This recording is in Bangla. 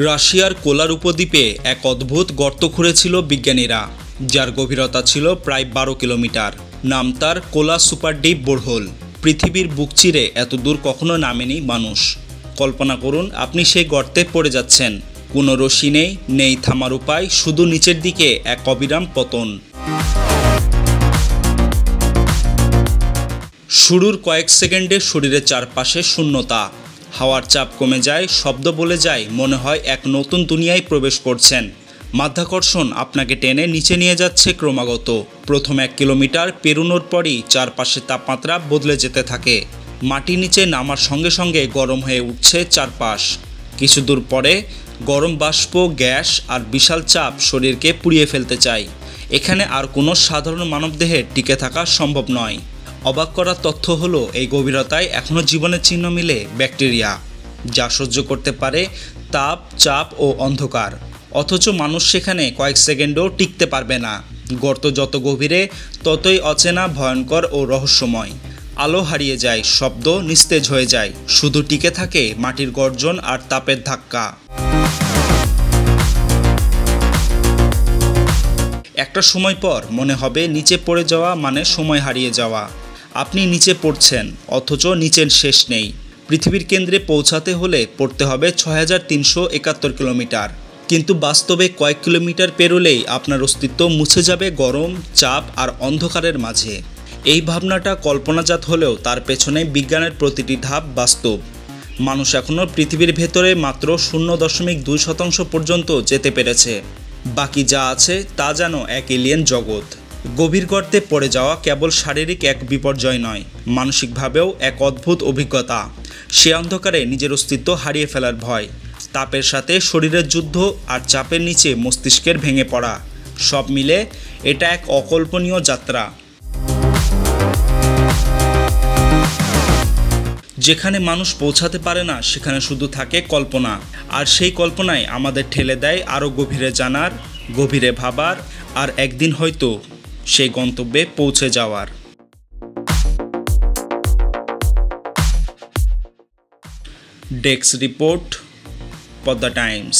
রাশিয়ার কোলার উপদ্বীপে এক অদ্ভুত গর্ত খুঁড়েছিল বিজ্ঞানীরা, যার গভীরতা ছিল প্রায় 12 কিলোমিটার। নাম তার কোলা সুপার ডিপ বোরহোল। পৃথিবীর বুক চিরে এত দূর কখনো নামেনি মানুষ। কল্পনা করুন, আপনি সেই গর্তে পড়ে যাচ্ছেন। কোনো রশি নেই, নেই থামার উপায়, শুধু নিচের দিকে এক অবিরাম পতন। শুরুর কয়েক সেকেন্ডে শরীরের চারপাশে শূন্যতা। হাওয়ার চাপ কমে যায়, শব্দ বলে যায়, মনে হয় এক নতুন দুনিয়ায় প্রবেশ করছেন। মাধ্যাকর্ষণ আপনাকে টেনে নিচে নিয়ে যাচ্ছে ক্রমাগত। প্রথম 1 কিলোমিটার পেরোনোর পরই চারপাশে তাপমাত্রা বদলে যেতে থাকে। মাটি নিচে নামার সঙ্গে সঙ্গে গরম হয়ে উঠছে চারপাশ। কিছু দূর পরে গরম বাষ্প, গ্যাস আর বিশাল চাপ শরীরকে পুড়িয়ে ফেলতে চায়। এখানে আর কোনো সাধারণ মানবদেহে টিকে থাকা সম্ভব নয়। অবাক করার তথ্য হলো, এই গভীরতায় এখনও জীবনের চিহ্ন মিলে ব্যাকটেরিয়া, যা সহ্য করতে পারে তাপ, চাপ ও অন্ধকার। অথচ মানুষ সেখানে কয়েক সেকেন্ডও টিকতে পারবে না। গর্ত যত গভীরে ততই অচেনা, ভয়ঙ্কর ও রহস্যময়। আলো হারিয়ে যায়, শব্দ নিস্তেজ হয়ে যায়, শুধু টিকে থাকে মাটির গর্জন আর তাপের ধাক্কা। একটা সময় পর মনে হবে নিচে পড়ে যাওয়া মানে সময় হারিয়ে যাওয়া। আপনি নিচে পড়ছেন, অথচ নিচের শেষ নেই। পৃথিবীর কেন্দ্রে পৌঁছাতে হলে পড়তে হবে 6371 কিলোমিটার। কিন্তু বাস্তবে কয়েক কিলোমিটার পেরোলেই আপনার অস্তিত্ব মুছে যাবে গরম, চাপ আর অন্ধকারের মাঝে। এই ভাবনাটা কল্পনাজাত হলেও তার পেছনে বিজ্ঞানের প্রতিটি ধাপ বাস্তব। মানুষ এখনও পৃথিবীর ভেতরে মাত্র 0.2% পর্যন্ত যেতে পেরেছে। বাকি যা আছে তা যেন এক এলিয়েন জগৎ। গভীর গর্তে পড়ে যাওয়া কেবল শারীরিক এক বিপর্যয় নয়, মানসিকভাবেও এক অদ্ভুত অভিজ্ঞতা। সে অন্ধকারে নিজের অস্তিত্ব হারিয়ে ফেলার ভয়, তাপের সাথে শরীরের যুদ্ধ আর চাপের নিচে মস্তিষ্কের ভেঙে পড়া, সব মিলে এটা এক অকল্পনীয় যাত্রা। যেখানে মানুষ পৌঁছাতে পারে না, সেখানে শুধু থাকে কল্পনা। আর সেই কল্পনায় আমাদের ঠেলে দেয় আরও গভীরে জানার, গভীরে ভাবার, আর একদিন হয়তো সেই গন্তব্যে পৌঁছে যাওয়ার। Desk report, Padma Times.